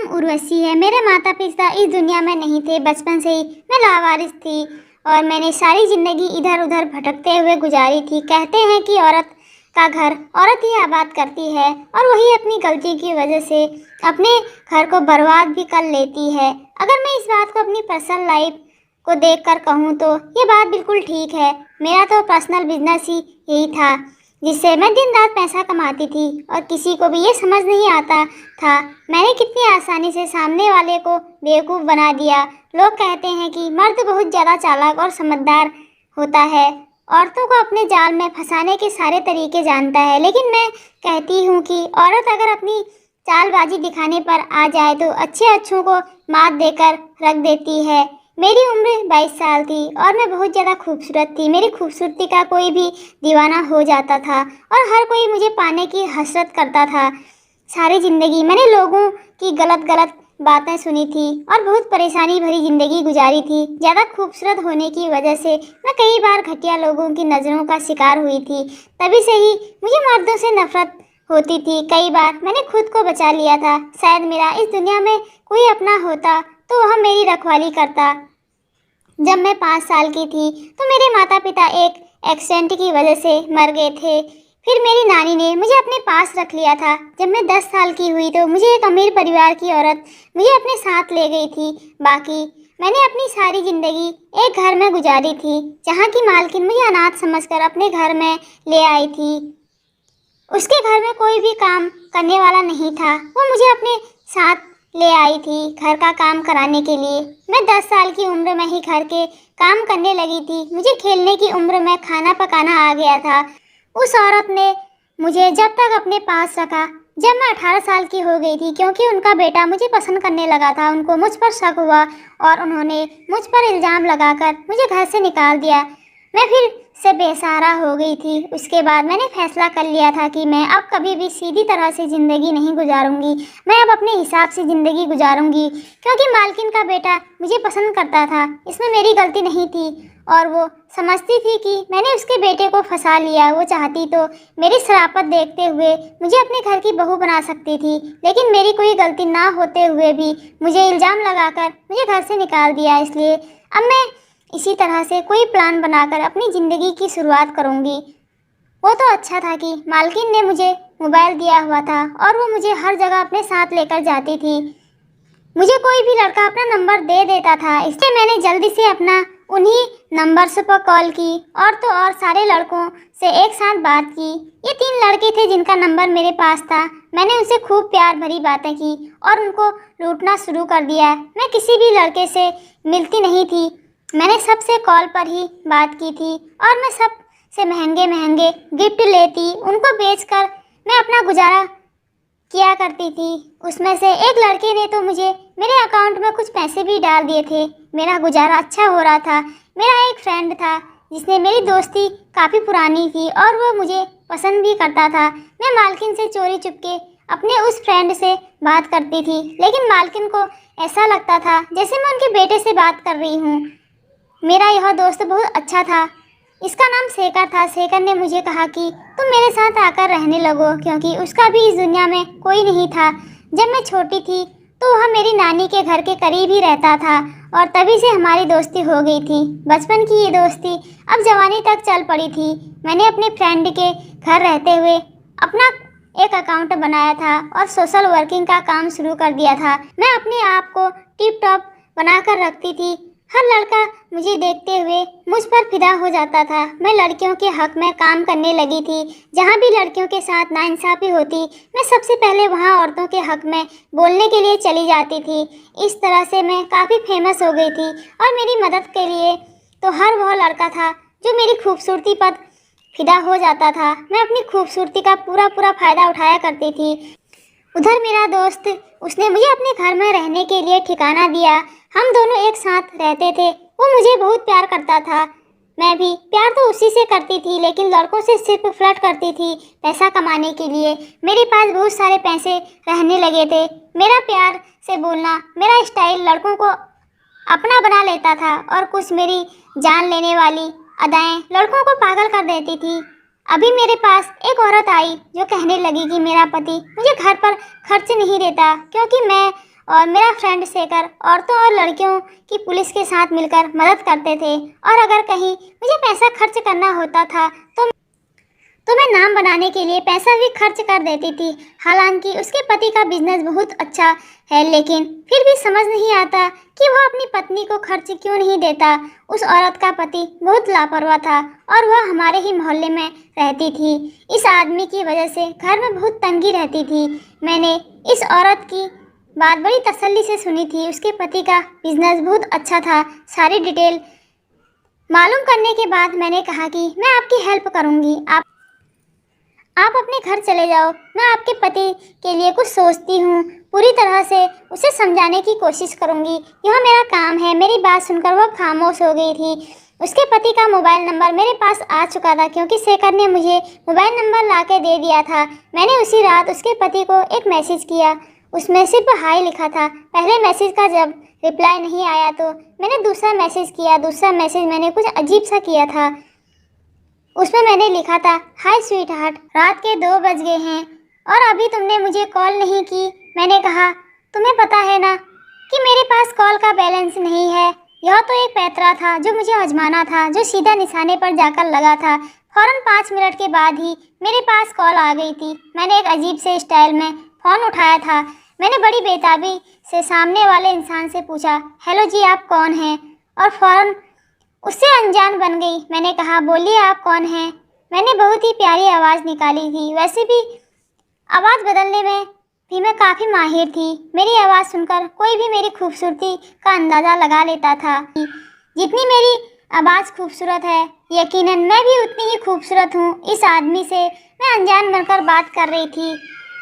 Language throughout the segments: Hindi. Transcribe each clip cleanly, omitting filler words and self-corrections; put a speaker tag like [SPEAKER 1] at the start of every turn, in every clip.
[SPEAKER 1] उर्वशी है। मेरे माता पिता इस दुनिया में नहीं थे। बचपन से ही मैं लावारिस थी और मैंने सारी ज़िंदगी इधर उधर भटकते हुए गुजारी थी। कहते हैं कि औरत का घर औरत ही आबाद करती है और वही अपनी गलती की वजह से अपने घर को बर्बाद भी कर लेती है। अगर मैं इस बात को अपनी पर्सनल लाइफ को देखकर कहूँ तो ये बात बिल्कुल ठीक है। मेरा तो पर्सनल बिजनेस ही यही था जिससे मैं दिन रात पैसा कमाती थी और किसी को भी ये समझ नहीं आता था मैंने कितनी आसानी से सामने वाले को बेवकूफ़ बना दिया। लोग कहते हैं कि मर्द बहुत ज़्यादा चालाक और समझदार होता है, औरतों को अपने जाल में फंसाने के सारे तरीके जानता है, लेकिन मैं कहती हूँ कि औरत अगर अपनी चालबाजी दिखाने पर आ जाए तो अच्छों को मात देकर रख देती है। मेरी उम्र 22 साल थी और मैं बहुत ज़्यादा खूबसूरत थी। मेरी खूबसूरती का कोई भी दीवाना हो जाता था और हर कोई मुझे पाने की हसरत करता था। सारी ज़िंदगी मैंने लोगों की गलत बातें सुनी थी और बहुत परेशानी भरी ज़िंदगी गुजारी थी। ज़्यादा खूबसूरत होने की वजह से मैं कई बार घटिया लोगों की नज़रों का शिकार हुई थी। तभी से ही मुझे मर्दों से नफरत होती थी। कई बार मैंने खुद को बचा लिया था। शायद मेरा इस दुनिया में कोई अपना होता तो वह मेरी रखवाली करता। जब मैं 5 साल की थी तो मेरे माता पिता एक एक्सीडेंट की वजह से मर गए थे। फिर मेरी नानी ने मुझे अपने पास रख लिया था। जब मैं 10 साल की हुई तो मुझे एक अमीर परिवार की औरत मुझे अपने साथ ले गई थी। बाकी मैंने अपनी सारी ज़िंदगी एक घर में गुजारी थी जहाँ की मालकिन मुझे अनाथ समझकर अपने घर में ले आई थी। उसके घर में कोई भी काम करने वाला नहीं था। वो मुझे अपने साथ ले आई थी घर का काम कराने के लिए। मैं 10 साल की उम्र में ही घर के काम करने लगी थी। मुझे खेलने की उम्र में खाना पकाना आ गया था। उस औरत ने मुझे जब तक अपने पास रखा जब मैं 18 साल की हो गई थी, क्योंकि उनका बेटा मुझे पसंद करने लगा था। उनको मुझ पर शक हुआ और उन्होंने मुझ पर इल्ज़ाम लगाकर मुझे घर से निकाल दिया। मैं फिर से बेसहारा हो गई थी। उसके बाद मैंने फैसला कर लिया था कि मैं अब कभी भी सीधी तरह से ज़िंदगी नहीं गुजारूंगी। मैं अब अपने हिसाब से ज़िंदगी गुजारूंगी, क्योंकि मालकिन का बेटा मुझे पसंद करता था। इसमें मेरी गलती नहीं थी और वो समझती थी कि मैंने उसके बेटे को फंसा लिया। वो चाहती तो मेरी शराफत देखते हुए मुझे अपने घर की बहू बना सकती थी, लेकिन मेरी कोई गलती ना होते हुए भी मुझे इल्ज़ाम लगाकर मुझे घर से निकाल दिया। इसलिए अब मैं इसी तरह से कोई प्लान बनाकर अपनी ज़िंदगी की शुरुआत करूँगी। वो तो अच्छा था कि मालकिन ने मुझे मोबाइल दिया हुआ था और वो मुझे हर जगह अपने साथ लेकर जाती थी। मुझे कोई भी लड़का अपना नंबर दे देता था, इसलिए मैंने जल्दी से अपना उन्हीं नंबर्स पर कॉल की और तो और सारे लड़कों से एक साथ बात की। ये 3 लड़के थे जिनका नंबर मेरे पास था। मैंने उनसे खूब प्यार भरी बातें की और उनको लूटना शुरू कर दिया। मैं किसी भी लड़के से मिलती नहीं थी। मैंने सबसे कॉल पर ही बात की थी और मैं सबसे महंगे गिफ्ट लेती। उनको बेचकर मैं अपना गुजारा किया करती थी। उसमें से एक लड़के ने तो मुझे मेरे अकाउंट में कुछ पैसे भी डाल दिए थे। मेरा गुजारा अच्छा हो रहा था। मेरा एक फ्रेंड था जिसने मेरी दोस्ती काफ़ी पुरानी थी और वो मुझे पसंद भी करता था। मैं मालकिन से चोरी चुपके अपने उस फ्रेंड से बात करती थी, लेकिन मालकिन को ऐसा लगता था जैसे मैं उनके बेटे से बात कर रही हूँ। मेरा यह दोस्त बहुत अच्छा था। इसका नाम शेखर था। शेखर ने मुझे कहा कि तुम मेरे साथ आकर रहने लगो, क्योंकि उसका भी इस दुनिया में कोई नहीं था। जब मैं छोटी थी तो वह मेरी नानी के घर के करीब ही रहता था और तभी से हमारी दोस्ती हो गई थी। बचपन की ये दोस्ती अब जवानी तक चल पड़ी थी। मैंने अपने फ्रेंड के घर रहते हुए अपना एक अकाउंट बनाया था और सोशल वर्किंग का काम शुरू कर दिया था। मैं अपने आप को टिप टॉप बनाकर रखती थी। हर लड़का मुझे देखते हुए मुझ पर फिदा हो जाता था। मैं लड़कियों के हक में काम करने लगी थी। जहाँ भी लड़कियों के साथ नाइंसाफ़ी होती, मैं सबसे पहले वहाँ औरतों के हक में बोलने के लिए चली जाती थी। इस तरह से मैं काफ़ी फेमस हो गई थी और मेरी मदद के लिए तो हर वह लड़का था जो मेरी खूबसूरती पर फिदा हो जाता था। मैं अपनी खूबसूरती का पूरा फ़ायदा उठाया करती थी। उधर मेरा दोस्त, उसने मुझे अपने घर में रहने के लिए ठिकाना दिया। हम दोनों एक साथ रहते थे। वो मुझे बहुत प्यार करता था। मैं भी प्यार तो उसी से करती थी, लेकिन लड़कों से सिर्फ फ्लर्ट करती थी पैसा कमाने के लिए। मेरे पास बहुत सारे पैसे रहने लगे थे। मेरा प्यार से बोलना, मेरा स्टाइल लड़कों को अपना बना लेता था और कुछ मेरी जान लेने वाली अदाएं लड़कों को पागल कर देती थी। अभी मेरे पास एक औरत आई जो कहने लगी कि मेरा पति मुझे घर पर खर्च नहीं देता, क्योंकि मैं और मेरा फ्रेंड शेखर औरतों और लड़कियों की पुलिस के साथ मिलकर मदद करते थे, और अगर कहीं मुझे पैसा खर्च करना होता था तो मैं नाम बनाने के लिए पैसा भी खर्च कर देती थी। हालांकि उसके पति का बिजनेस बहुत अच्छा है, लेकिन फिर भी समझ नहीं आता कि वह अपनी पत्नी को खर्च क्यों नहीं देता। उस औरत का पति बहुत लापरवाह था और वह हमारे ही मोहल्ले में रहती थी। इस आदमी की वजह से घर में बहुत तंगी रहती थी। मैंने इस औरत की बात बड़ी तसल्ली से सुनी थी। उसके पति का बिजनेस बहुत अच्छा था। सारी डिटेल मालूम करने के बाद मैंने कहा कि मैं आपकी हेल्प करूंगी, आप अपने घर चले जाओ। मैं आपके पति के लिए कुछ सोचती हूँ, पूरी तरह से उसे समझाने की कोशिश करूँगी। यह मेरा काम है। मेरी बात सुनकर वह खामोश हो गई थी। उसके पति का मोबाइल नंबर मेरे पास आ चुका था, क्योंकि शेखर ने मुझे मोबाइल नंबर ला के दे दिया था। मैंने उसी रात उसके पति को एक मैसेज किया। उसमें सिर्फ हाय लिखा था। पहले मैसेज का जब रिप्लाई नहीं आया तो मैंने दूसरा मैसेज किया। दूसरा मैसेज मैंने कुछ अजीब सा किया था। उसमें मैंने लिखा था, हाय स्वीट हार्ट, रात के 2 बज गए हैं और अभी तुमने मुझे कॉल नहीं की। मैंने कहा, तुम्हें पता है ना कि मेरे पास कॉल का बैलेंस नहीं है। यह तो एक पैतरा था जो मुझे आजमाना था, जो सीधा निशाने पर जाकर लगा था। फौरन 5 मिनट के बाद ही मेरे पास कॉल आ गई थी। मैंने एक अजीब से स्टाइल में फ़ोन उठाया था। मैंने बड़ी बेताबी से सामने वाले इंसान से पूछा, हेलो जी, आप कौन हैं? और फ़ौरन उससे अनजान बन गई। मैंने कहा, बोलिए आप कौन हैं? मैंने बहुत ही प्यारी आवाज़ निकाली थी। वैसे भी आवाज़ बदलने में भी मैं काफ़ी माहिर थी। मेरी आवाज़ सुनकर कोई भी मेरी खूबसूरती का अंदाज़ा लगा लेता था। जितनी मेरी आवाज़ खूबसूरत है, यकीनन मैं भी उतनी ही खूबसूरत हूँ। इस आदमी से मैं अनजान बनकर बात कर रही थी।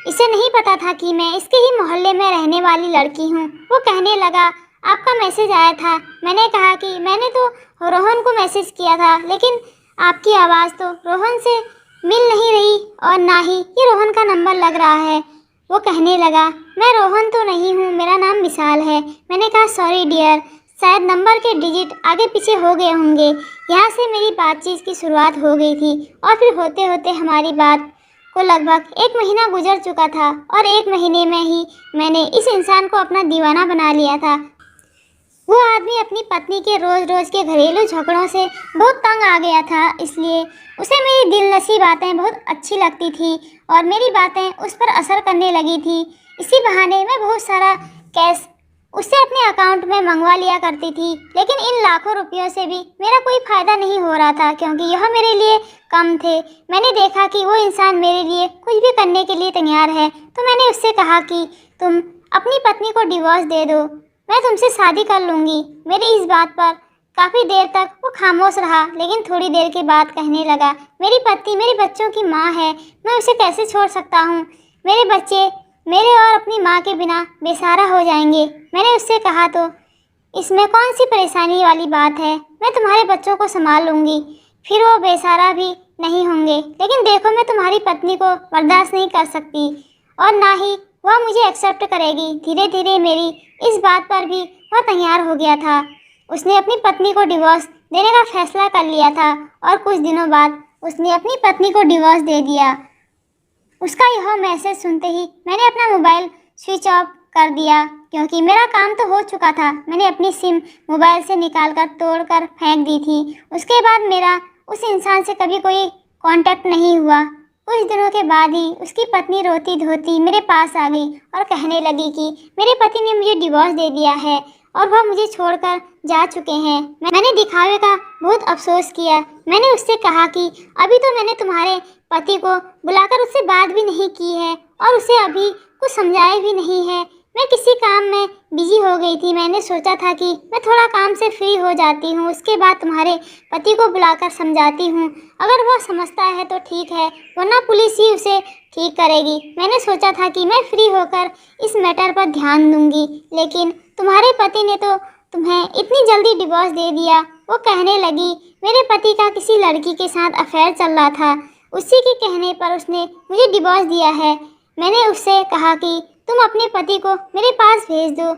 [SPEAKER 1] इसे नहीं पता था कि मैं इसके ही मोहल्ले में रहने वाली लड़की हूँ। वो कहने लगा, आपका मैसेज आया था। मैंने कहा कि मैंने तो रोहन को मैसेज किया था, लेकिन आपकी आवाज़ तो रोहन से मिल नहीं रही और ना ही ये रोहन का नंबर लग रहा है। वो कहने लगा, मैं रोहन तो नहीं हूँ, मेरा नाम विशाल है। मैंने कहा, सॉरी डियर, शायद नंबर के डिजिट आगे पीछे हो गए होंगे। यहाँ से मेरी बातचीत की शुरुआत हो गई थी और फिर होते होते हमारी बात को लगभग 1 महीना गुजर चुका था और 1 महीने में ही मैंने इस इंसान को अपना दीवाना बना लिया था। वो आदमी अपनी पत्नी के रोज़ रोज़ के घरेलू झगड़ों से बहुत तंग आ गया था, इसलिए उसे मेरी दिलनसी बातें बहुत अच्छी लगती थी और मेरी बातें उस पर असर करने लगी थी। इसी बहाने मैं बहुत सारा कैश उससे अपने अकाउंट में मंगवा लिया करती थी, लेकिन इन लाखों रुपयों से भी मेरा कोई फ़ायदा नहीं हो रहा था, क्योंकि यह मेरे लिए कम थे। मैंने देखा कि वो इंसान मेरे लिए कुछ भी करने के लिए तैयार है, तो मैंने उससे कहा कि तुम अपनी पत्नी को डिवोर्स दे दो, मैं तुमसे शादी कर लूँगी। मेरी इस बात पर काफ़ी देर तक वो खामोश रहा, लेकिन थोड़ी देर के बाद कहने लगा, मेरी पत्नी मेरे बच्चों की माँ है, मैं उसे कैसे छोड़ सकता हूँ? मेरे बच्चे मेरे और अपनी माँ के बिना बेसहारा हो जाएंगे। मैंने उससे कहा, तो इसमें कौन सी परेशानी वाली बात है? मैं तुम्हारे बच्चों को संभाल लूँगी, फिर वो बेसहारा भी नहीं होंगे। लेकिन देखो, मैं तुम्हारी पत्नी को बर्दाश्त नहीं कर सकती और ना ही वह मुझे एक्सेप्ट करेगी। धीरे धीरे मेरी इस बात पर भी वह तैयार हो गया था। उसने अपनी पत्नी को डिवोर्स देने का फैसला कर लिया था और कुछ दिनों बाद उसने अपनी पत्नी को डिवोर्स दे दिया। उसका यह मैसेज सुनते ही मैंने अपना मोबाइल स्विच ऑफ कर दिया, क्योंकि मेरा काम तो हो चुका था। मैंने अपनी सिम मोबाइल से निकालकर तोड़कर फेंक दी थी। उसके बाद मेरा उस इंसान से कभी कोई कांटेक्ट नहीं हुआ। कुछ दिनों के बाद ही उसकी पत्नी रोती धोती मेरे पास आ गई और कहने लगी कि मेरे पति ने मुझे डिवोर्स दे दिया है और वह मुझे छोड़कर जा चुके हैं। मैंने दिखावे का बहुत अफसोस किया। मैंने उससे कहा कि अभी तो मैंने तुम्हारे पति को बुलाकर उससे बात भी नहीं की है और उसे अभी कुछ समझाया भी नहीं है। मैं किसी काम में बिजी हो गई थी। मैंने सोचा था कि मैं थोड़ा काम से फ्री हो जाती हूँ, उसके बाद तुम्हारे पति को बुलाकर समझाती हूँ। अगर वह समझता है तो ठीक है, वरना पुलिस ही उसे ठीक करेगी। मैंने सोचा था कि मैं फ्री होकर इस मैटर पर ध्यान दूंगी, लेकिन तुम्हारे पति ने तो तुम्हें इतनी जल्दी डिवोर्स दे दिया। वो कहने लगी, मेरे पति का किसी लड़की के साथ अफेयर चल रहा था, उसी के कहने पर उसने मुझे डिवोर्स दिया है। मैंने उससे कहा कि तुम अपने पति को मेरे पास भेज दो,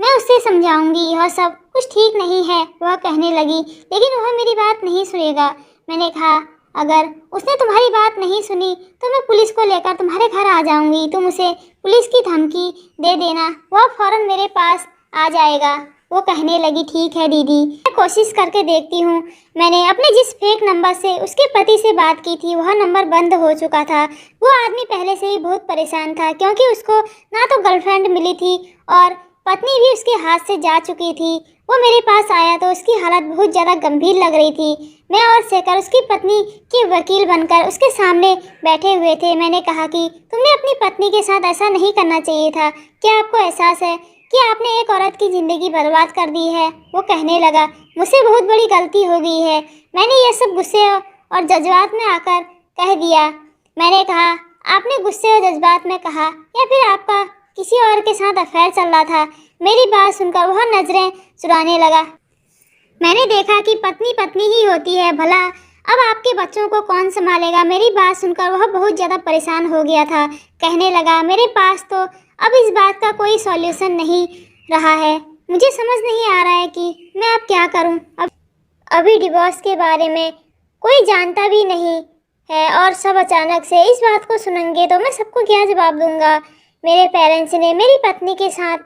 [SPEAKER 1] मैं उससे समझाऊंगी, यह सब कुछ ठीक नहीं है। वह कहने लगी, लेकिन वह मेरी बात नहीं सुनेगा। मैंने कहा, अगर उसने तुम्हारी बात नहीं सुनी तो मैं पुलिस को लेकर तुम्हारे घर आ जाऊंगी। तुम उसे पुलिस की धमकी दे देना, वह फ़ौरन मेरे पास आ जाएगा। वो कहने लगी, ठीक है दीदी, मैं कोशिश करके देखती हूँ। मैंने अपने जिस फेक नंबर से उसके पति से बात की थी वह नंबर बंद हो चुका था। वो आदमी पहले से ही बहुत परेशान था क्योंकि उसको ना तो गर्लफ्रेंड मिली थी और पत्नी भी उसके हाथ से जा चुकी थी। वो मेरे पास आया तो उसकी हालत बहुत ज़्यादा गंभीर लग रही थी। मैं और शेखर उसकी पत्नी के वकील बनकर उसके सामने बैठे हुए थे। मैंने कहा कि तुमने अपनी पत्नी के साथ ऐसा नहीं करना चाहिए था। क्या आपको एहसास है कि आपने एक औरत की ज़िंदगी बर्बाद कर दी है? वो कहने लगा, मुझसे बहुत बड़ी गलती हो गई है। मैंने ये सब गुस्से और जज्बात में आकर कह दिया। मैंने कहा, आपने गुस्से और जज्बात में कहा या फिर आपका किसी और के साथ अफेयर चल रहा था? मेरी बात सुनकर वह नजरें चुराने लगा। मैंने देखा कि पत्नी पत्नी ही होती है, भला अब आपके बच्चों को कौन संभालेगा? मेरी बात सुनकर वह बहुत ज़्यादा परेशान हो गया था। कहने लगा, मेरे पास तो अब इस बात का कोई सॉल्यूशन नहीं रहा है। मुझे समझ नहीं आ रहा है कि मैं अब क्या करूं। अभी डिवोर्स के बारे में कोई जानता भी नहीं है और सब अचानक से इस बात को सुनेंगे तो मैं सबको क्या जवाब दूंगा? मेरे पेरेंट्स ने मेरी पत्नी के साथ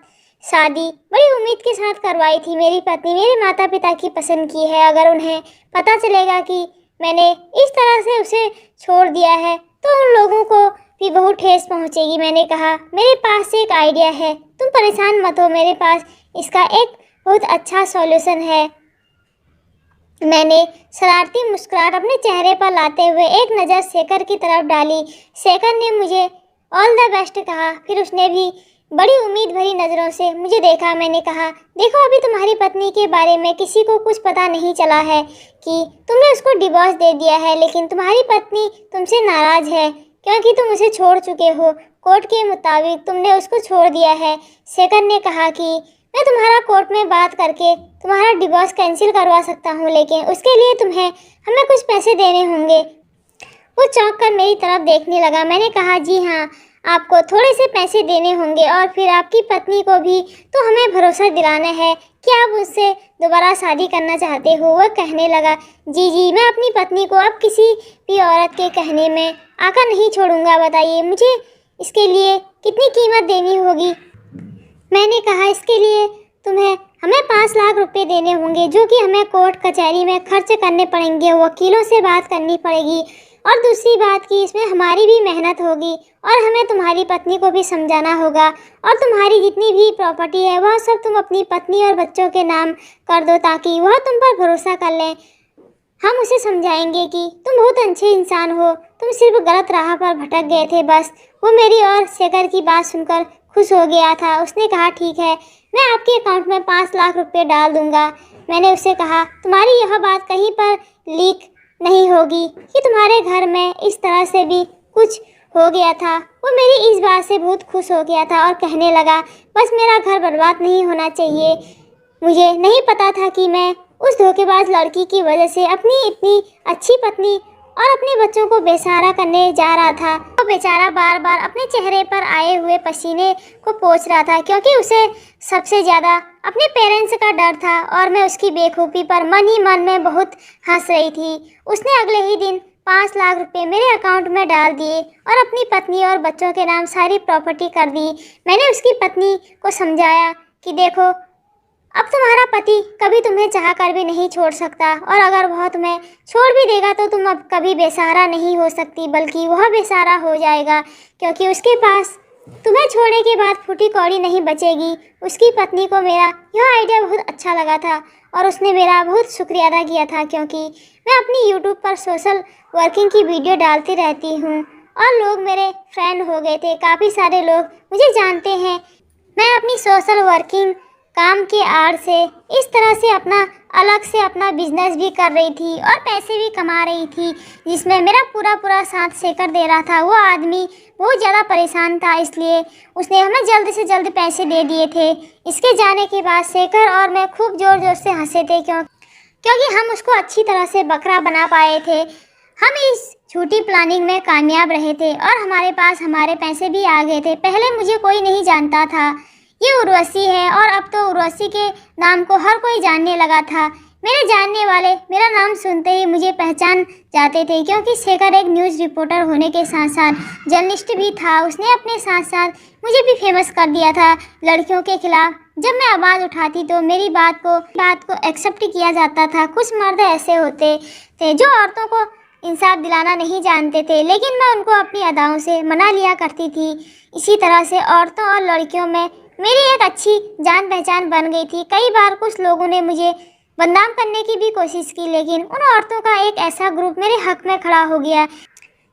[SPEAKER 1] शादी बड़ी उम्मीद के साथ करवाई थी। मेरी पत्नी मेरे माता पिता की पसंद की है। अगर उन्हें पता चलेगा कि मैंने इस तरह से उसे छोड़ दिया है तो उन लोगों को भी बहुत ठेस पहुंचेगी। मैंने कहा, मेरे पास एक आइडिया है, तुम परेशान मत हो, मेरे पास इसका एक बहुत अच्छा सॉल्यूशन है। मैंने शरारती मुस्कुराहट अपने चेहरे पर लाते हुए एक नज़र शेखर की तरफ डाली। शेखर ने मुझे ऑल द बेस्ट कहा, फिर उसने भी बड़ी उम्मीद भरी नज़रों से मुझे देखा। मैंने कहा, देखो अभी तुम्हारी पत्नी के बारे में किसी को कुछ पता नहीं चला है कि तुमने उसको डिवोर्स दे दिया है, लेकिन तुम्हारी पत्नी तुमसे नाराज़ है क्योंकि तुम उसे छोड़ चुके हो। कोर्ट के मुताबिक तुमने उसको छोड़ दिया है। शेखर ने कहा कि मैं तुम्हारा कोर्ट में बात करके तुम्हारा डिवोर्स कैंसिल करवा सकता हूँ, लेकिन उसके लिए हमें कुछ पैसे देने होंगे। वो चौंक कर मेरी तरफ देखने लगा। मैंने कहा, जी हाँ, आपको थोड़े से पैसे देने होंगे और फिर आपकी पत्नी को भी तो हमें भरोसा दिलाना है कि आप उससे दोबारा शादी करना चाहते हो। वह कहने लगा, जी मैं अपनी पत्नी को अब किसी भी औरत के कहने में आकर नहीं छोड़ूंगा। बताइए मुझे इसके लिए कितनी कीमत देनी होगी? मैंने कहा, इसके लिए हमें 5 लाख रुपए देने होंगे जो कि हमें कोर्ट कचहरी में खर्च करने पड़ेंगे, वकीलों से बात करनी पड़ेगी और दूसरी बात कि इसमें हमारी भी मेहनत होगी और हमें तुम्हारी पत्नी को भी समझाना होगा और तुम्हारी जितनी भी प्रॉपर्टी है वह सब तुम अपनी पत्नी और बच्चों के नाम कर दो ताकि वह तुम पर भरोसा कर लें। हम उसे समझाएंगे कि तुम बहुत अच्छे इंसान हो, तुम सिर्फ गलत राह पर भटक गए थे बस। वो मेरी और शेखर की बात सुनकर खुश हो गया था। उसने कहा, ठीक है, मैं आपके अकाउंट में 5 लाख रुपए डाल दूंगा। मैंने उसे कहा, तुम्हारी यह बात कहीं पर लीक नहीं होगी कि तुम्हारे घर में इस तरह से भी कुछ हो गया था। वो मेरी इस बात से बहुत खुश हो गया था और कहने लगा, बस मेरा घर बर्बाद नहीं होना चाहिए। मुझे नहीं पता था कि मैं उस धोखेबाज लड़की की वजह से अपनी इतनी अच्छी पत्नी और अपने बच्चों को बेसहारा करने जा रहा था। वो बेचारा बार बार अपने चेहरे पर आए हुए पसीने को पोंछ रहा था क्योंकि उसे सबसे ज़्यादा अपने पेरेंट्स का डर था और मैं उसकी बेवकूफ़ी पर मन ही मन में बहुत हंस रही थी। उसने अगले ही दिन 5 लाख रुपए मेरे अकाउंट में डाल दिए और अपनी पत्नी और बच्चों के नाम सारी प्रॉपर्टी कर दी। मैंने उसकी पत्नी को समझाया कि देखो, अब तुम्हारा पति कभी तुम्हें चाह कर भी नहीं छोड़ सकता और अगर वह तुम्हें छोड़ भी देगा तो तुम अब कभी बेसहारा नहीं हो सकती, बल्कि वह बेसहारा हो जाएगा क्योंकि उसके पास तुम्हें छोड़ने के बाद फूटी कौड़ी नहीं बचेगी। उसकी पत्नी को मेरा यह आइडिया बहुत अच्छा लगा था और उसने मेरा बहुत शुक्रिया अदा किया था क्योंकि मैं अपनी यूट्यूब पर सोशल वर्किंग की वीडियो डालती रहती हूँ और लोग मेरे फ्रेंड हो गए थे। काफ़ी सारे लोग मुझे जानते हैं। मैं अपनी सोशल वर्किंग काम के आड़ से इस तरह से अलग से अपना बिजनेस भी कर रही थी और पैसे भी कमा रही थी जिसमें मेरा पूरा साथ शेखर दे रहा था। वो आदमी बहुत ज़्यादा परेशान था, इसलिए उसने हमें जल्द से जल्द पैसे दे दिए थे। इसके जाने के बाद शेखर और मैं खूब ज़ोर ज़ोर से हंसे थे क्योंकि हम उसको अच्छी तरह से बकरा बना पाए थे। हम इस झूठी प्लानिंग में कामयाब रहे थे और हमारे पास हमारे पैसे भी आ गए थे। पहले मुझे कोई नहीं जानता था ये उर्वशी है और अब तो उर्वशी के नाम को हर कोई जानने लगा था। मेरे जानने वाले मेरा नाम सुनते ही मुझे पहचान जाते थे, क्योंकि शेखर एक न्यूज़ रिपोर्टर होने के साथ साथ जर्नलिस्ट भी था। उसने अपने साथ साथ मुझे भी फेमस कर दिया था लड़कियों के खिलाफ। जब मैं आवाज़ उठाती तो मेरी बात को एक्सेप्ट किया जाता था। कुछ मर्द ऐसे होते थे जो औरतों को इंसाफ दिलाना नहीं जानते थे, लेकिन मैं उनको अपनी अदाओं से मना लिया करती थी। इसी तरह से औरतों और लड़कियों में मेरी एक अच्छी जान पहचान बन गई थी। कई बार कुछ लोगों ने मुझे बदनाम करने की भी कोशिश की, लेकिन उन औरतों का एक ऐसा ग्रुप मेरे हक में खड़ा हो गया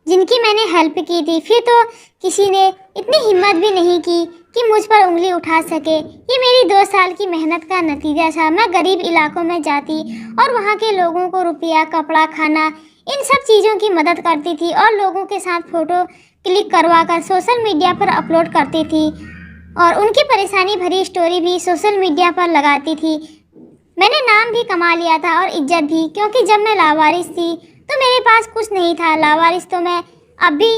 [SPEAKER 1] जिनकी मैंने हेल्प की थी। फिर तो किसी ने इतनी हिम्मत भी नहीं की कि मुझ पर उंगली उठा सके। ये मेरी 2 साल की मेहनत का नतीजा था। मैं गरीब इलाकों में जाती और वहाँ के लोगों को रुपया, कपड़ा, खाना, इन सब चीज़ों की मदद करती थी और लोगों के साथ फ़ोटो क्लिक करवा कर सोशल मीडिया पर अपलोड करती थी और उनकी परेशानी भरी स्टोरी भी सोशल मीडिया पर लगाती थी। मैंने नाम भी कमा लिया था और इज्जत भी, क्योंकि जब मैं लावारिस थी तो मेरे पास कुछ नहीं था। लावारिस तो मैं अब भी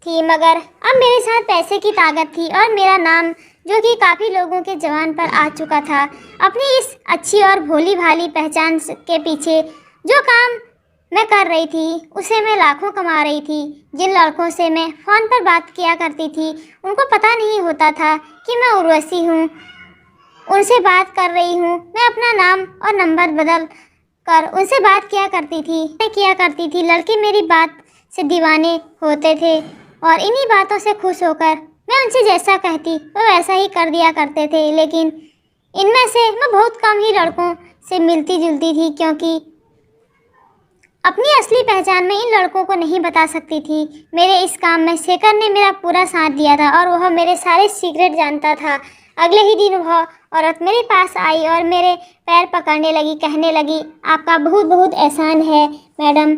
[SPEAKER 1] थी, मगर अब मेरे साथ पैसे की ताकत थी और मेरा नाम, जो कि काफ़ी लोगों के ज़बान पर आ चुका था। अपनी इस अच्छी और भोली भाली पहचान के पीछे जो काम मैं कर रही थी उसे मैं लाखों कमा रही थी। जिन लड़कों से मैं फ़ोन पर बात किया करती थी उनको पता नहीं होता था कि मैं उर्वशी हूँ, उनसे बात कर रही हूँ। मैं अपना नाम और नंबर बदल कर उनसे बात किया करती थी। लड़के मेरी बात से दीवाने होते थे और इन्हीं बातों से खुश होकर मैं उनसे जैसा कहती वो वैसा ही कर दिया करते थे। लेकिन इनमें से मैं बहुत कम ही लड़कों से मिलती जुलती थी, क्योंकि अपनी असली पहचान मैं इन लड़कों को नहीं बता सकती थी। मेरे इस काम में शेखर ने मेरा पूरा साथ दिया था और वह मेरे सारे सीक्रेट जानता था। अगले ही दिन वह औरत मेरे पास आई और मेरे पैर पकड़ने लगी, कहने लगी, आपका बहुत बहुत एहसान है मैडम,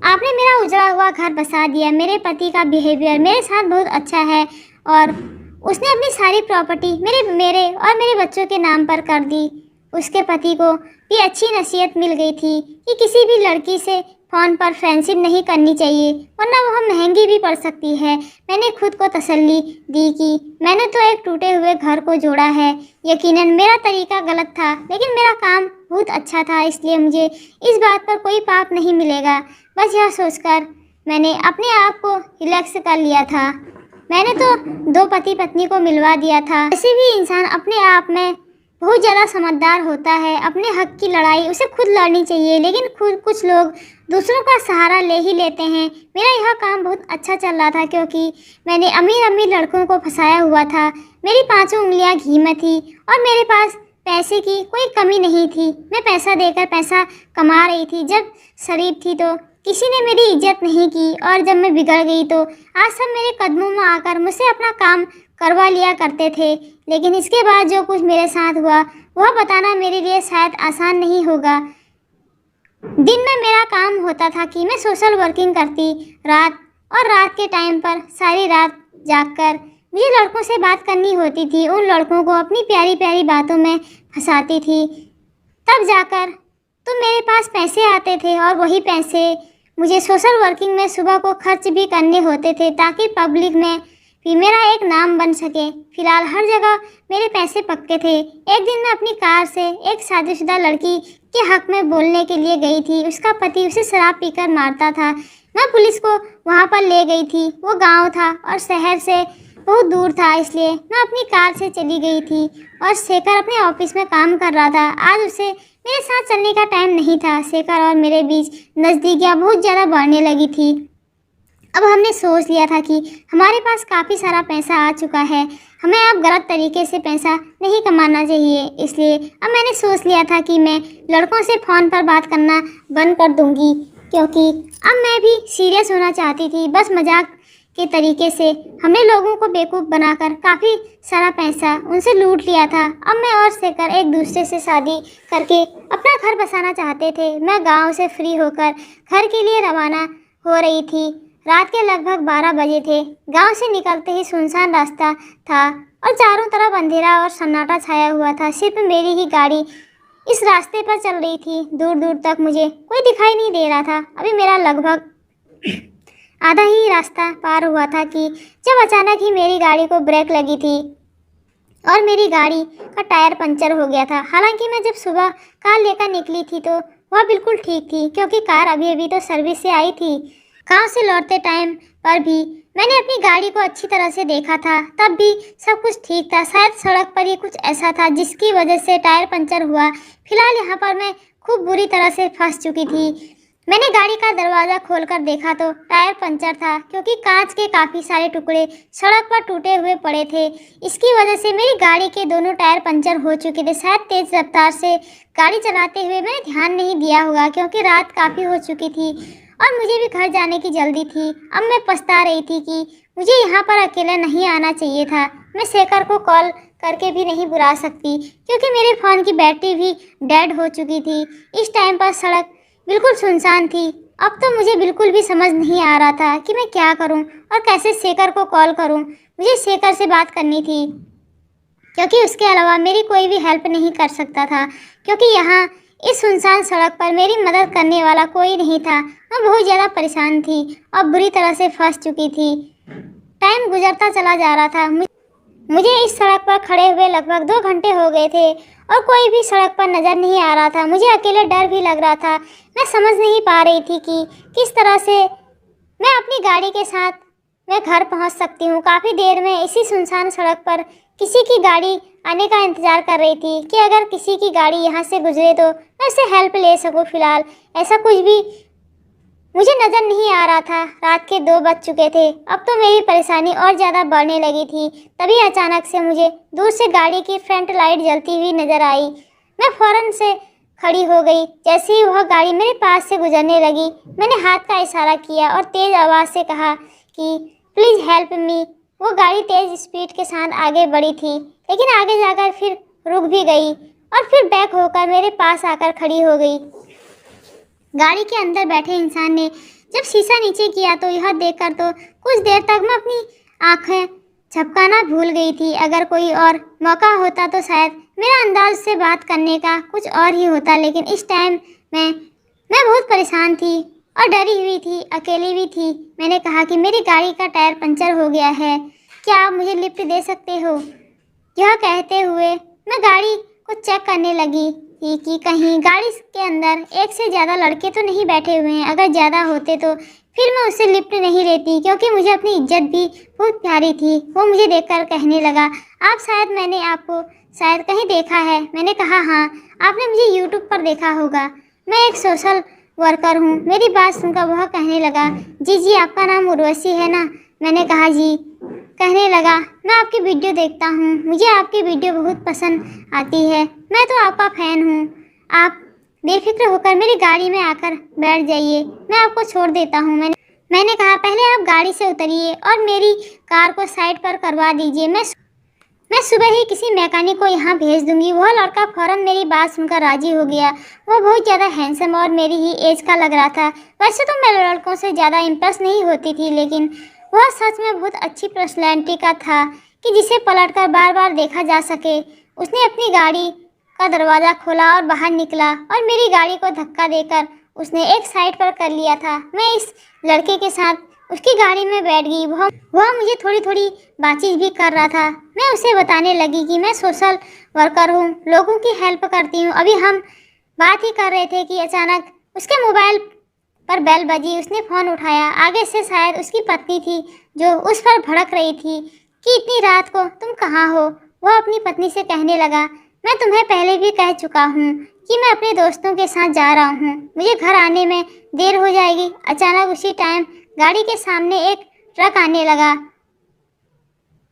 [SPEAKER 1] आपने मेरा उजड़ा हुआ घर बसा दिया। मेरे पति का बिहेवियर मेरे साथ बहुत अच्छा है और उसने अपनी सारी प्रॉपर्टी मेरे और मेरे बच्चों के नाम पर कर दी। उसके पति को भी अच्छी नसीहत मिल गई थी कि किसी भी लड़की से फ़ोन पर फ्रेंडशिप नहीं करनी चाहिए, वरना वह महंगी भी पड़ सकती है। मैंने खुद को तसल्ली दी कि मैंने तो एक टूटे हुए घर को जोड़ा है। यकीनन मेरा तरीका गलत था, लेकिन मेरा काम बहुत अच्छा था, इसलिए मुझे इस बात पर कोई पाप नहीं मिलेगा। बस यह सोचकर मैंने अपने आप को रिलैक्स कर लिया था। मैंने तो 2 पति पत्नी को मिलवा दिया था। किसी भी इंसान अपने आप में बहुत ज़्यादा समझदार होता है। अपने हक की लड़ाई उसे खुद लड़नी चाहिए, लेकिन खुद कुछ लोग दूसरों का सहारा ले ही लेते हैं। मेरा यह काम बहुत अच्छा चल रहा था, क्योंकि मैंने अमीर लड़कों को फंसाया हुआ था। मेरी 5 उंगलियां घी में थी और मेरे पास पैसे की कोई कमी नहीं थी। मैं पैसा देकर पैसा कमा रही थी। जब शरीफ थी तो किसी ने मेरी इज्जत नहीं की और जब मैं बिगड़ गई तो आज सब मेरे कदमों में आकर मुझसे अपना काम करवा लिया करते थे। लेकिन इसके बाद जो कुछ मेरे साथ हुआ वह बताना मेरे लिए शायद आसान नहीं होगा। दिन में मेरा काम होता था कि मैं सोशल वर्किंग करती, रात के टाइम पर सारी रात जागकर मुझे लड़कों से बात करनी होती थी। उन लड़कों को अपनी प्यारी प्यारी बातों में फंसाती थी, तब जाकर तो मेरे पास पैसे आते थे और वही पैसे मुझे सोशल वर्किंग में सुबह को खर्च भी करने होते थे, ताकि पब्लिक में भी मेरा एक नाम बन सके। फिलहाल हर जगह मेरे पैसे पक्के थे। एक दिन मैं अपनी कार से एक शादीशुदा लड़की के हक में बोलने के लिए गई थी। उसका पति उसे शराब पीकर मारता था। मैं पुलिस को वहां पर ले गई थी। वो गांव था और शहर से बहुत दूर था, इसलिए मैं अपनी कार से चली गई थी और शेखर अपने ऑफिस में काम कर रहा था। आज उसे मेरे साथ चलने का टाइम नहीं था। शेखर और मेरे बीच नज़दीकियाँ बहुत ज़्यादा बढ़ने लगी थी। अब हमने सोच लिया था कि हमारे पास काफ़ी सारा पैसा आ चुका है, हमें अब गलत तरीके से पैसा नहीं कमाना चाहिए। इसलिए अब मैंने सोच लिया था कि मैं लड़कों से फ़ोन पर बात करना बंद कर दूंगी, क्योंकि अब मैं भी सीरियस होना चाहती थी। बस मजाक के तरीके से हमने लोगों को बेवकूफ़ बनाकर काफ़ी सारा पैसा उनसे लूट लिया था। अब मैं और शेखर एक दूसरे से शादी करके अपना घर बसाना चाहते थे। मैं गाँव से फ्री होकर घर के लिए रवाना हो रही थी। रात के लगभग 12 बजे थे। गांव से निकलते ही सुनसान रास्ता था और चारों तरफ अंधेरा और सन्नाटा छाया हुआ था। सिर्फ मेरी ही गाड़ी इस रास्ते पर चल रही थी। दूर दूर तक मुझे कोई दिखाई नहीं दे रहा था। अभी मेरा लगभग आधा ही रास्ता पार हुआ था कि जब अचानक ही मेरी गाड़ी को ब्रेक लगी थी और मेरी गाड़ी का टायर पंचर हो गया था। हालांकि मैं जब सुबह कार लेकर निकली थी तो वह बिल्कुल ठीक थी, क्योंकि कार अभी अभी तो सर्विस से आई थी। गांव से लौटते टाइम पर भी मैंने अपनी गाड़ी को अच्छी तरह से देखा था, तब भी सब कुछ ठीक था। शायद सड़क पर ही कुछ ऐसा था जिसकी वजह से टायर पंचर हुआ। फिलहाल यहाँ पर मैं खूब बुरी तरह से फंस चुकी थी। मैंने गाड़ी का दरवाज़ा खोलकर देखा तो टायर पंचर था, क्योंकि कांच के काफ़ी सारे टुकड़े सड़क पर टूटे हुए पड़े थे। इसकी वजह से मेरी गाड़ी के दोनों टायर पंचर हो चुके थे। शायद तेज़ रफ्तार से गाड़ी चलाते हुए मैंने ध्यान नहीं दिया होगा, क्योंकि रात काफ़ी हो चुकी थी और मुझे भी घर जाने की जल्दी थी। अब मैं पछता रही थी कि मुझे यहाँ पर अकेला नहीं आना चाहिए था। मैं शेखर को कॉल करके भी नहीं बुला सकती, क्योंकि मेरे फ़ोन की बैटरी भी डेड हो चुकी थी। इस टाइम पर सड़क बिल्कुल सुनसान थी। अब तो मुझे बिल्कुल भी समझ नहीं आ रहा था कि मैं क्या करूं और कैसे शेखर को कॉल करूं। मुझे शेखर से बात करनी थी, क्योंकि उसके अलावा मेरी कोई भी हेल्प नहीं कर सकता था, क्योंकि यहाँ इस सुनसान सड़क पर मेरी मदद करने वाला कोई नहीं था। मैं बहुत ज़्यादा परेशान थी और बुरी तरह से फंस चुकी थी। टाइम गुजरता चला जा रहा था। मुझे इस सड़क पर खड़े हुए लगभग 2 घंटे हो गए थे और कोई भी सड़क पर नज़र नहीं आ रहा था। मुझे अकेले डर भी लग रहा था। मैं समझ नहीं पा रही थी कि किस तरह से मैं अपनी गाड़ी के साथ मैं घर पहुंच सकती हूं। काफ़ी देर में इसी सुनसान सड़क पर किसी की गाड़ी आने का इंतज़ार कर रही थी कि अगर किसी की गाड़ी यहां से गुजरे तो मैं उससे हेल्प ले सकूं। फिलहाल ऐसा कुछ भी मुझे नज़र नहीं आ रहा था। रात के 2 बज चुके थे। अब तो मेरी परेशानी और ज़्यादा बढ़ने लगी थी। तभी अचानक से मुझे दूर से गाड़ी की फ्रंट लाइट जलती हुई नज़र आई। मैं फ़ौरन से खड़ी हो गई। जैसे ही वह गाड़ी मेरे पास से गुजरने लगी, मैंने हाथ का इशारा किया और तेज़ आवाज़ से कहा कि प्लीज़ हेल्प मी। वो गाड़ी तेज़ स्पीड के साथ आगे बढ़ी थी, लेकिन आगे जाकर फिर रुक भी गई और फिर बैक होकर मेरे पास आकर खड़ी हो गई। गाड़ी के अंदर बैठे इंसान ने जब शीशा नीचे किया तो यह देखकर तो कुछ देर तक मैं अपनी आंखें झपकाना भूल गई थी। अगर कोई और मौका होता तो शायद मेरा अंदाज से बात करने का कुछ और ही होता, लेकिन इस टाइम मैं बहुत परेशान थी और डरी हुई थी, अकेली भी थी। मैंने कहा कि मेरी गाड़ी का टायर पंचर हो गया है, क्या आप मुझे लिफ्ट दे सकते हो? यह कहते हुए मैं गाड़ी को चेक करने लगी थी कि कहीं गाड़ी के अंदर एक से ज़्यादा लड़के तो नहीं बैठे हुए हैं। अगर ज़्यादा होते तो फिर मैं उससे लिफ्ट नहीं लेती, क्योंकि मुझे अपनी इज्जत भी बहुत प्यारी थी। वो मुझे देखकर कहने लगा, मैंने आपको शायद कहीं देखा है। मैंने कहा हाँ, आपने मुझे यूट्यूब पर देखा होगा, मैं एक सोशल वर्कर हूँ। मेरी बात सुनकर वह कहने लगा, जी आपका नाम उर्वशी है ना? मैंने कहा जी। कहने लगा, मैं आपकी वीडियो देखता हूँ, मुझे आपकी वीडियो बहुत पसंद आती है, मैं तो आपका फ़ैन हूँ। आप बेफिक्र होकर मेरी गाड़ी में आकर बैठ जाइए, मैं आपको छोड़ देता हूँ। मैंने कहा पहले आप गाड़ी से उतरिए और मेरी कार को साइड पर करवा दीजिए। मैं सुबह ही किसी मैकेनिक को यहाँ भेज दूंगी। वह लड़का फ़ौरन मेरी बात सुनकर राज़ी हो गया। वो बहुत ज़्यादा हैंडसम और मेरी ही एज का लग रहा था। वैसे तो मैं लड़कों से ज़्यादा इम्प्रेस नहीं होती थी, लेकिन वह सच में बहुत अच्छी पर्सनैलिटी का था कि जिसे पलटकर बार बार देखा जा सके। उसने अपनी गाड़ी का दरवाज़ा खोला और बाहर निकला और मेरी गाड़ी को धक्का देकर उसने एक साइड पर कर लिया था। मैं इस लड़के के साथ उसकी गाड़ी में बैठ गई। वह मुझे थोड़ी थोड़ी बातचीत भी कर रहा था। मैं उसे बताने लगी कि मैं सोशल वर्कर हूँ, लोगों की हेल्प करती हूँ। अभी हम बात ही कर रहे थे कि अचानक उसके मोबाइल पर बेल बजी। उसने फ़ोन उठाया। आगे से शायद उसकी पत्नी थी जो उस पर भड़क रही थी कि इतनी रात को तुम कहाँ हो। वह अपनी पत्नी से कहने लगा, मैं तुम्हें पहले भी कह चुका हूँ कि मैं अपने दोस्तों के साथ जा रहा हूँ, मुझे घर आने में देर हो जाएगी। अचानक उसी टाइम गाड़ी के सामने एक ट्रक आने लगा।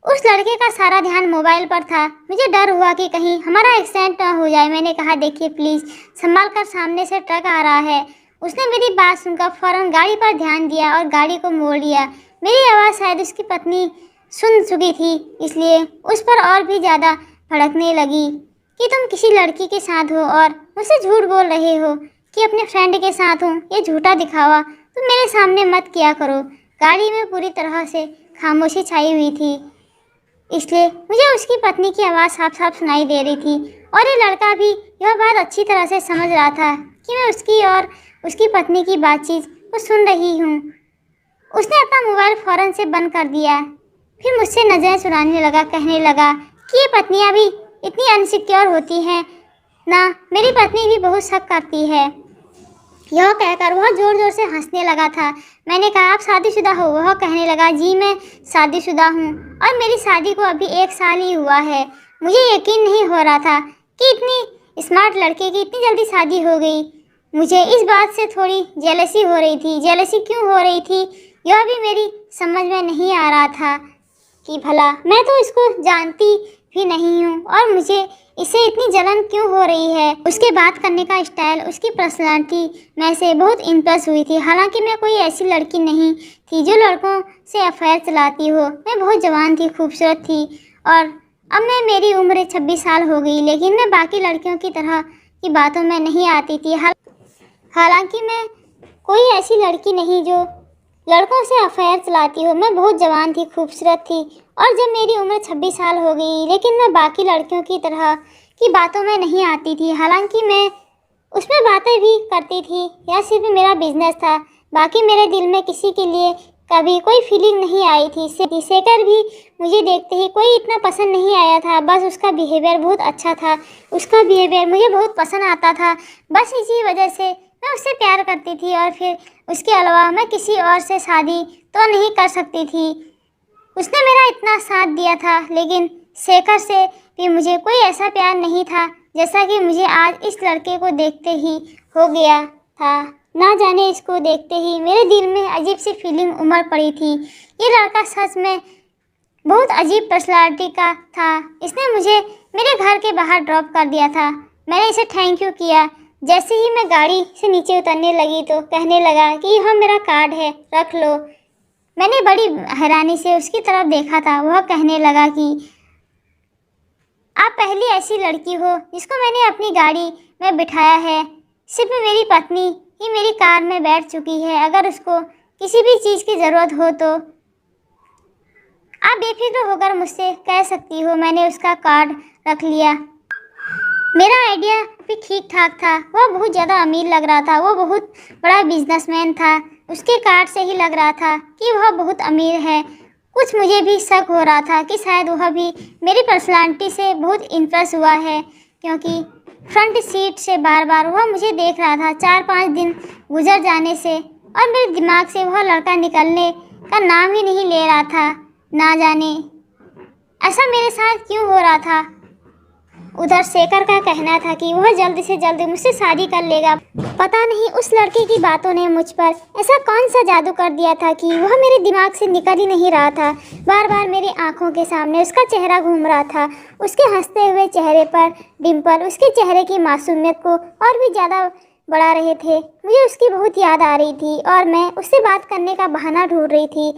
[SPEAKER 1] उस लड़के का सारा ध्यान मोबाइल पर था। मुझे डर हुआ कि कहीं हमारा एक्सीडेंट ना हो जाए। मैंने कहा, देखिए प्लीज़ संभाल कर, सामने से ट्रक आ रहा है। उसने मेरी बात सुनकर फ़ौरन गाड़ी पर ध्यान दिया और गाड़ी को मोड़ लिया। मेरी आवाज़ शायद उसकी पत्नी सुन चुकी थी, इसलिए उस पर और भी ज़्यादा भड़कने लगी कि तुम किसी लड़की के साथ हो और मुझसे झूठ बोल रहे हो कि अपने फ्रेंड के साथ हूँ। ये झूठा दिखावा तुम मेरे सामने मत किया करो। गाड़ी में पूरी तरह से खामोशी छाई हुई थी, इसलिए मुझे उसकी पत्नी की आवाज़ साफ साफ सुनाई दे रही थी और ये लड़का भी यह बात अच्छी तरह से समझ रहा था कि मैं उसकी और उसकी पत्नी की बातचीत को सुन रही हूँ। उसने अपना मोबाइल फ़ौरन से बंद कर दिया, फिर मुझसे नज़रें चुराने लगा। कहने लगा कि ये पत्नियां भी इतनी अनसिक्योर होती हैं ना। मेरी पत्नी भी बहुत शक करती है। यह कहकर वह ज़ोर ज़ोर से हंसने लगा था। मैंने कहा, आप शादीशुदा हो? वह कहने लगा, जी मैं शादीशुदा हूँ और मेरी शादी को अभी 1 साल ही हुआ है। मुझे यकीन नहीं हो रहा था कि इतनी स्मार्ट लड़के की इतनी जल्दी शादी हो गई। मुझे इस बात से थोड़ी जेलसी हो रही थी। जेलसी क्यों हो रही थी यह भी मेरी समझ में नहीं आ रहा था कि भला मैं तो इसको जानती भी नहीं हूँ और मुझे इससे इतनी जलन क्यों हो रही है। उसके बात करने का स्टाइल, उसकी पर्सनालिटी मैं से बहुत इम्प्रेस हुई थी। हालांकि मैं कोई ऐसी लड़की नहीं थी जो लड़कों से अफेयर चलाती हो। मैं बहुत जवान थी, खूबसूरत थी और अब मेरी उम्र 26 साल हो गई, लेकिन मैं बाकी लड़कियों की तरह की बातों में नहीं आती थी। हालांकि मैं कोई ऐसी लड़की नहीं जो लड़कों से अफेयर चलाती हो। मैं बहुत जवान थी, खूबसूरत थी और जब मेरी उम्र 26 साल हो गई, लेकिन मैं बाकी लड़कियों की तरह की बातों में नहीं आती थी। हालांकि मैं उसमें बातें भी करती थी। यह सिर्फ मेरा बिजनेस था। बाकी मेरे दिल में किसी के लिए कभी कोई फीलिंग नहीं आई थी। शेखर भी मुझे देखते ही कोई इतना पसंद नहीं आया था। बस उसका बिहेवियर बहुत अच्छा था। उसका बिहेवियर मुझे बहुत पसंद आता था। बस इसी वजह से मैं उससे प्यार करती थी और फिर उसके अलावा मैं किसी और से शादी तो नहीं कर सकती थी। उसने मेरा इतना साथ दिया था, लेकिन शेखर से भी मुझे कोई ऐसा प्यार नहीं था जैसा कि मुझे आज इस लड़के को देखते ही हो गया था। ना जाने इसको देखते ही मेरे दिल में अजीब सी फीलिंग उमड़ पड़ी थी। ये लड़का सच में बहुत अजीब पर्सनालिटी का था। इसने मुझे मेरे घर के बाहर ड्रॉप कर दिया था। मैंने इसे थैंक यू किया। जैसे ही मैं गाड़ी से नीचे उतरने लगी तो कहने लगा कि यह मेरा कार्ड है, रख लो। मैंने बड़ी हैरानी से उसकी तरफ देखा था। वह कहने लगा कि आप पहली ऐसी लड़की हो जिसको मैंने अपनी गाड़ी में बिठाया है। सिर्फ मेरी पत्नी ही मेरी कार में बैठ चुकी है। अगर उसको किसी भी चीज़ की ज़रूरत हो तो आप बेफिक्र होकर मुझसे कह सकती हो। मैंने उसका कार्ड रख लिया। मेरा आइडिया भी ठीक ठाक था। वह बहुत ज़्यादा अमीर लग रहा था। वो बहुत बड़ा बिजनेसमैन था। उसके कार्ड से ही लग रहा था कि वह बहुत अमीर है। कुछ मुझे भी शक हो रहा था कि शायद वह भी मेरी पर्सनालिटी से बहुत इम्प्रेस हुआ है, क्योंकि फ्रंट सीट से बार बार वह मुझे देख रहा था। 4-5 दिन गुजर जाने से और मेरे दिमाग से वह लड़का निकलने का नाम ही नहीं ले रहा था। ना जाने ऐसा मेरे साथ क्यों हो रहा था। उधर शेखर का कहना था कि वह जल्द से जल्द मुझसे शादी कर लेगा। पता नहीं उस लड़के की बातों ने मुझ पर ऐसा कौन सा जादू कर दिया था कि वह मेरे दिमाग से निकल ही नहीं रहा था। बार बार मेरी आंखों के सामने उसका चेहरा घूम रहा था। उसके हंसते हुए चेहरे पर डिम्पल उसके चेहरे की मासूमियत को और भी ज़्यादा बढ़ा रहे थे। मुझे उसकी बहुत याद आ रही थी और मैं उससे बात करने का बहाना ढूंढ रही थी।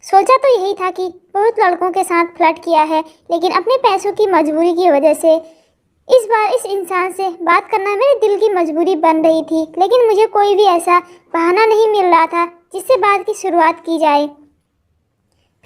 [SPEAKER 1] सोचा तो यही था कि बहुत लड़कों के साथ फ्लर्ट किया है, लेकिन अपने पैसों की मजबूरी की वजह से इस बार इस इंसान से बात करना मेरे दिल की मजबूरी बन रही थी। लेकिन मुझे कोई भी ऐसा बहाना नहीं मिल रहा था जिससे बात की शुरुआत की जाए।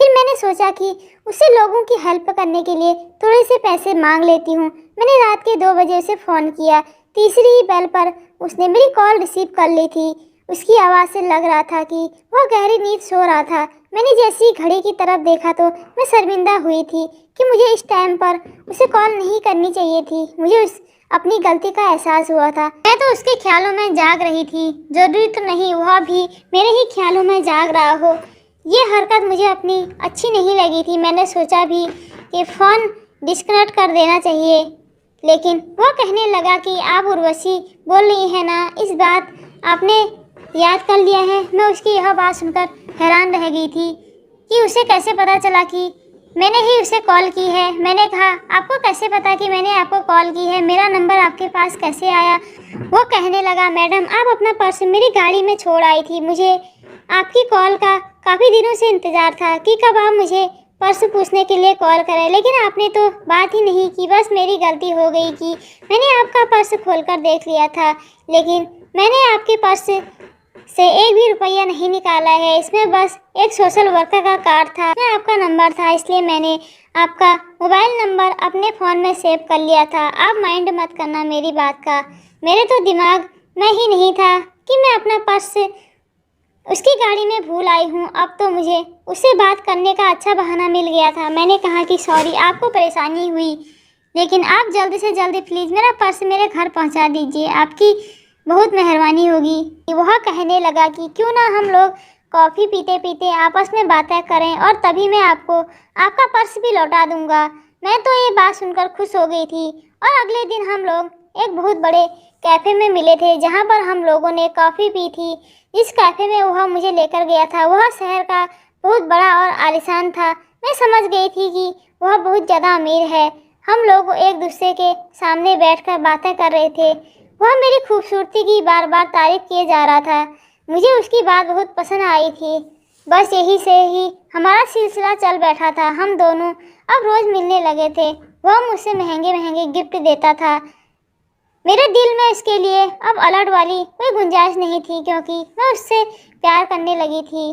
[SPEAKER 1] फिर मैंने सोचा कि उससे लोगों की हेल्प करने के लिए थोड़े से पैसे मांग लेती हूँ। मैंने रात के 2 बजे उसे फ़ोन किया। तीसरी ही बेल पर उसने मेरी कॉल रिसीव कर ली थी। उसकी आवाज़ से लग रहा था कि वह गहरी नींद सो रहा था। मैंने जैसे ही घड़ी की तरफ देखा तो मैं शर्मिंदा हुई थी कि मुझे इस टाइम पर उसे कॉल नहीं करनी चाहिए थी। मुझे अपनी गलती का एहसास हुआ था। मैं तो उसके ख्यालों में जाग रही थी। जरूरी तो नहीं वह भी मेरे ही ख्यालों में जाग रहा हो। ये हरकत मुझे अपनी अच्छी नहीं लगी थी। मैंने सोचा भी कि फ़ोन डिस्कनेक्ट कर देना चाहिए, लेकिन वह कहने लगा कि आप उर्वशी बोल रही हैं ना, इस बात आपने याद कर लिया है। मैं उसकी यह बात सुनकर हैरान रह गई थी कि उसे कैसे पता चला कि मैंने ही उसे कॉल की है। मैंने कहा, आपको कैसे पता कि मैंने आपको कॉल की है? मेरा नंबर आपके पास कैसे आया? वो कहने लगा, मैडम आप अपना पर्स मेरी गाड़ी में छोड़ आई थी। मुझे आपकी कॉल का काफ़ी दिनों से इंतज़ार था कि कब आप मुझे पर्स पूछने के लिए कॉल करें, लेकिन आपने तो बात ही नहीं की। बस मेरी गलती हो गई कि मैंने आपका पर्स खोलकर देख लिया था, लेकिन मैंने आपके पर्स से 1 भी रुपया नहीं निकाला है। इसमें बस एक सोशल वर्कर का कार्ड था। मैं आपका नंबर था, इसलिए मैंने आपका मोबाइल नंबर अपने फ़ोन में सेव कर लिया था। आप माइंड मत करना मेरी बात का। मेरे तो दिमाग में ही नहीं था कि मैं अपना पर्स उसकी गाड़ी में भूल आई हूँ। अब तो मुझे उससे बात करने का अच्छा बहाना मिल गया था। मैंने कहा कि सॉरी, आपको परेशानी हुई, लेकिन आप जल्दी से जल्दी प्लीज़ मेरा पर्स मेरे घर पहुँचा दीजिए, आपकी बहुत मेहरबानी होगी। वह कहने लगा कि क्यों ना हम लोग कॉफ़ी पीते पीते आपस में बातें करें और तभी मैं आपको आपका पर्स भी लौटा दूंगा। मैं तो ये बात सुनकर खुश हो गई थी और अगले दिन हम लोग एक बहुत बड़े कैफ़े में मिले थे जहाँ पर हम लोगों ने कॉफ़ी पी थी। इस कैफ़े में वह मुझे लेकर गया था। वह शहर का बहुत बड़ा और आलीशान था। मैं समझ गई थी कि वह बहुत ज़्यादा अमीर है। हम लोग एक दूसरे के सामने बैठकर बातें कर रहे थे। वह मेरी खूबसूरती की बार बार तारीफ किए जा रहा था। मुझे उसकी बात बहुत पसंद आई थी। बस यही से ही हमारा सिलसिला चल बैठा था। हम दोनों अब रोज़ मिलने लगे थे। वह मुझसे महंगे महंगे गिफ्ट देता था। मेरे दिल में इसके लिए अब अलर्ट वाली कोई गुंजाइश नहीं थी, क्योंकि मैं उससे प्यार करने लगी थी।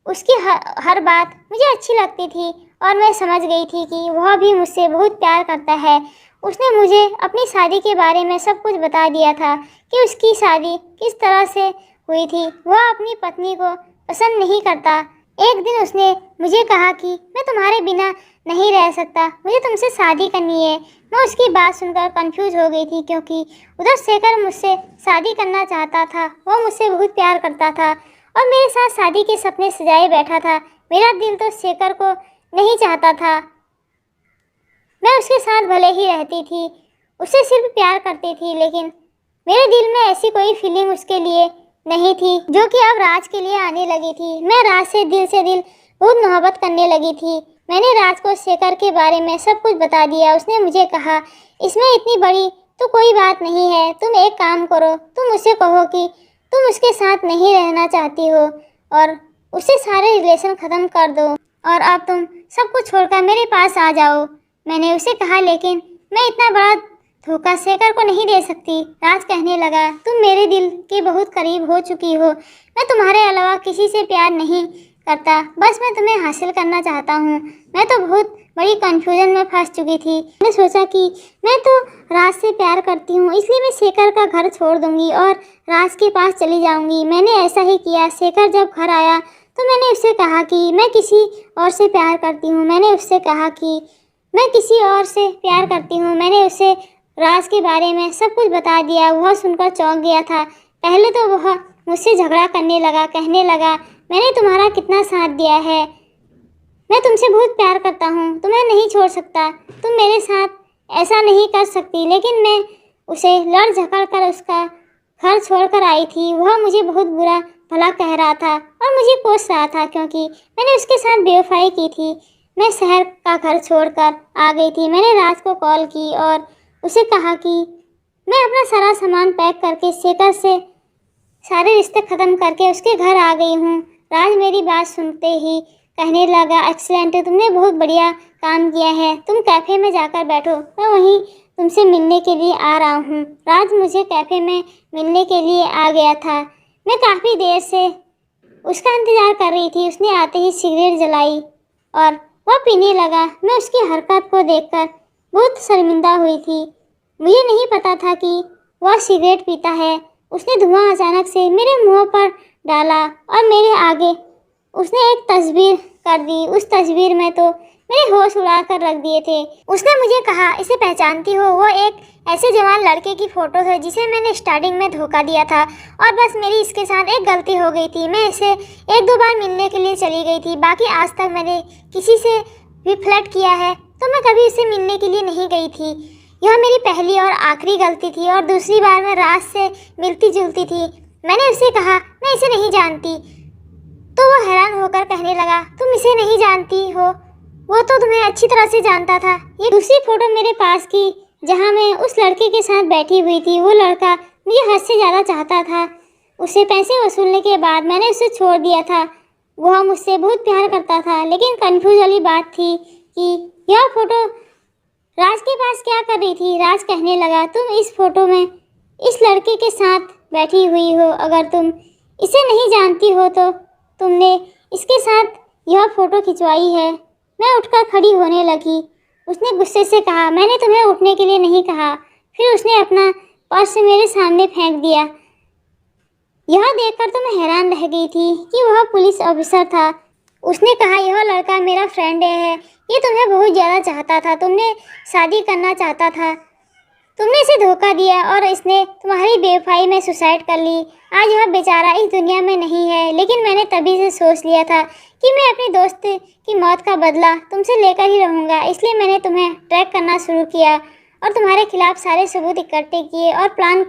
[SPEAKER 1] उसकी हर बात मुझे अच्छी लगती थी और मैं समझ गई थी कि वह भी मुझसे बहुत प्यार करता है। उसने मुझे अपनी शादी के बारे में सब कुछ बता दिया था कि उसकी शादी किस तरह से हुई थी। वह अपनी पत्नी को पसंद नहीं करता। एक दिन उसने मुझे कहा कि मैं तुम्हारे बिना नहीं रह सकता, मुझे तुमसे शादी करनी है। मैं उसकी बात सुनकर कंफ्यूज हो गई थी, क्योंकि उधर शेखर मुझसे शादी करना चाहता था। वह मुझसे बहुत प्यार करता था और मेरे साथ शादी के सपने सजाए बैठा था। मेरा दिल तो शेखर को नहीं चाहता था। मैं उसके साथ भले ही रहती थी, उससे सिर्फ प्यार करती थी, लेकिन मेरे दिल में ऐसी कोई फीलिंग उसके लिए नहीं थी जो कि अब राज के लिए आने लगी थी। मैं राज से दिल बहुत मोहब्बत करने लगी थी। मैंने राज को शेखर के बारे में सब कुछ बता दिया। उसने मुझे कहा, इसमें इतनी बड़ी तो कोई बात नहीं है, तुम एक काम करो, तुम उससे कहो कि तुम उसके साथ नहीं रहना चाहती हो और उससे सारे रिलेशन ख़त्म कर दो और अब तुम सब कुछ छोड़कर मेरे पास आ जाओ। मैंने उसे कहा, लेकिन मैं इतना बड़ा धोखा शेखर को नहीं दे सकती। राज कहने लगा, तुम मेरे दिल के बहुत करीब हो चुकी हो। मैं तुम्हारे अलावा किसी से प्यार नहीं करता, बस मैं तुम्हें हासिल करना चाहता हूँ। मैं तो बहुत बड़ी कंफ्यूजन में फंस चुकी थी। मैंने सोचा कि मैं तो राज से प्यार करती हूँ, इसलिए मैं शेखर का घर छोड़ दूंगी और राज के पास चली जाऊंगी। मैंने ऐसा ही किया। शेखर जब घर आया तो मैंने उससे कहा कि मैं किसी और से प्यार करती हूँ। मैंने उससे कहा कि मैं किसी और से प्यार करती हूँ। मैंने उसे राज के बारे में सब कुछ बता दिया। वह सुनकर चौंक गया था। पहले तो वह मुझसे झगड़ा करने लगा, कहने लगा, मैंने तुम्हारा कितना साथ दिया है, मैं तुमसे बहुत प्यार करता हूँ, तुम्हें नहीं छोड़ सकता, तुम मेरे साथ ऐसा नहीं कर सकती। लेकिन मैं उसे लड़ झगड़ कर उसका घर छोड़कर आई थी। वह मुझे बहुत बुरा भला कह रहा था और मुझे कोस रहा था, क्योंकि मैंने उसके साथ बेवफाई की थी। मैं शहर का घर छोड़कर आ गई थी। मैंने राज को कॉल की और उसे कहा कि मैं अपना सारा सामान पैक करके शेखर से सारे रिश्ते ख़त्म करके उसके घर आ गई हूँ। राज मेरी बात सुनते ही कहने लगा, एक्सीलेंट, तुमने बहुत बढ़िया काम किया है, तुम कैफ़े में जाकर बैठो, मैं वहीं तुमसे मिलने के लिए आ रहा हूँ। राज मुझे कैफ़े में मिलने के लिए आ गया था। मैं काफ़ी देर से उसका इंतज़ार कर रही थी। उसने आते ही सिगरेट जलाई और वह पीने लगा। मैं उसकी हरकत को देखकर बहुत शर्मिंदा हुई थी। मुझे नहीं पता था कि वह सिगरेट पीता है। उसने धुआं अचानक से मेरे मुंह पर डाला और मेरे आगे उसने एक तस्वीर कर दी। उस तस्वीर में तो मेरे होश उड़ा कर रख दिए थे। उसने मुझे कहा, इसे पहचानती हो? वो एक ऐसे जवान लड़के की फ़ोटो है जिसे मैंने स्टार्टिंग में धोखा दिया था और बस मेरी इसके साथ एक गलती हो गई थी। मैं इसे एक दो बार मिलने के लिए चली गई थी, बाकी आज तक मैंने किसी से भी फ्लर्ट किया है तो मैं कभी इसे मिलने के लिए नहीं गई थी। यह मेरी पहली और आखिरी गलती थी और दूसरी बार मैं राज से मिलती जुलती थी। मैंने उससे कहा, मैं इसे नहीं जानती, तो वो हैरान होकर कहने लगा, तुम इसे नहीं जानती हो? वो तो तुम्हें अच्छी तरह से जानता था। ये दूसरी फ़ोटो मेरे पास की जहाँ मैं उस लड़के के साथ बैठी हुई थी। वो लड़का मुझे हद से ज़्यादा चाहता था। उससे पैसे वसूलने के बाद मैंने उसे छोड़ दिया था। वह मुझसे बहुत प्यार करता था, लेकिन कंफ्यूज वाली बात थी कि यह फ़ोटो राज के पास क्या कर रही थी। राज कहने लगा, तुम इस फ़ोटो में इस लड़के के साथ बैठी हुई हो। अगर तुम इसे नहीं जानती हो तो तुमने इसके साथ यह फ़ोटो खिंचवाई है। मैं उठकर खड़ी होने लगी। उसने गुस्से से कहा, मैंने तुम्हें उठने के लिए नहीं कहा। फिर उसने अपना पर्स मेरे सामने फेंक दिया। यह देखकर तो मैं हैरान रह गई थी कि वह पुलिस ऑफिसर था। उसने कहा, यह लड़का मेरा फ्रेंड है, ये तुम्हें बहुत ज़्यादा चाहता था, तुमने शादी करना चाहता था, तुमने इसे धोखा दिया और इसने तुम्हारी बेवफाई में सुसाइड कर ली। आज वह बेचारा इस दुनिया में नहीं है, लेकिन मैंने तभी से सोच लिया था कि मैं अपनी दोस्त की मौत का बदला तुमसे लेकर ही रहूँगा। इसलिए मैंने तुम्हें ट्रैक करना शुरू किया और तुम्हारे खिलाफ सारे सबूत इकट्ठे किए और प्लान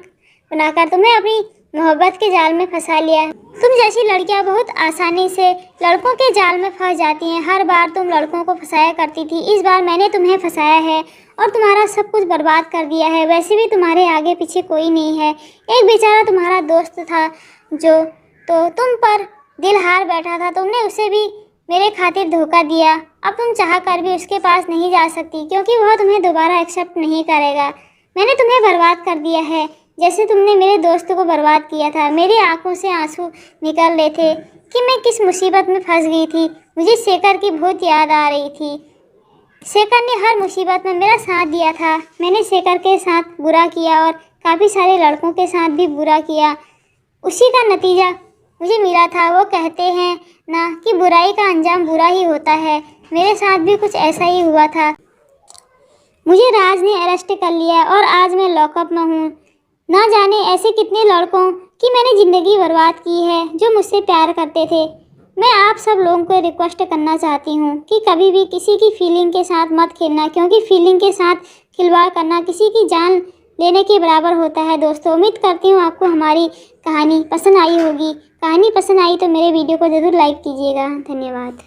[SPEAKER 1] बनाकर तुम्हें अपनी मोहब्बत के जाल में फंसा लिया। तुम जैसी लड़कियां बहुत आसानी से लड़कों के जाल में फंस जाती हैं। हर बार तुम लड़कों को फंसाया करती थी, इस बार मैंने तुम्हें फंसाया है और तुम्हारा सब कुछ बर्बाद कर दिया है। वैसे भी तुम्हारे आगे पीछे कोई नहीं है। एक बेचारा तुम्हारा दोस्त था जो तो तुम पर दिल हार बैठा था, तुमने उसे भी मेरे खातिर धोखा दिया। अब तुम चाह कर भी उसके पास नहीं जा सकती क्योंकि वह तुम्हें दोबारा एक्सेप्ट नहीं करेगा। मैंने तुम्हें बर्बाद कर दिया है जैसे तुमने मेरे दोस्त को बर्बाद किया था। मेरी आंखों से आंसू निकल रहे थे कि मैं किस मुसीबत में फंस गई थी। मुझे शेखर की बहुत याद आ रही थी। शेखर ने हर मुसीबत में मेरा साथ दिया था। मैंने शेखर के साथ बुरा किया और काफ़ी सारे लड़कों के साथ भी बुरा किया। उसी का नतीजा मुझे मिला था। वो कहते हैं ना कि बुराई का अंजाम बुरा ही होता है। मेरे साथ भी कुछ ऐसा ही हुआ था। मुझे राज ने अरेस्ट कर लिया और आज मैं लॉकअप में हूँ। ना जाने ऐसे कितने लड़कों की मैंने ज़िंदगी बर्बाद की है जो मुझसे प्यार करते थे। मैं आप सब लोगों को रिक्वेस्ट करना चाहती हूँ कि कभी भी किसी की फीलिंग के साथ मत खेलना, क्योंकि फीलिंग के साथ खिलवाड़ करना किसी की जान लेने के बराबर होता है। दोस्तों, उम्मीद करती हूँ आपको हमारी कहानी पसंद आई होगी। कहानी पसंद आई तो मेरे वीडियो को ज़रूर लाइक कीजिएगा। धन्यवाद।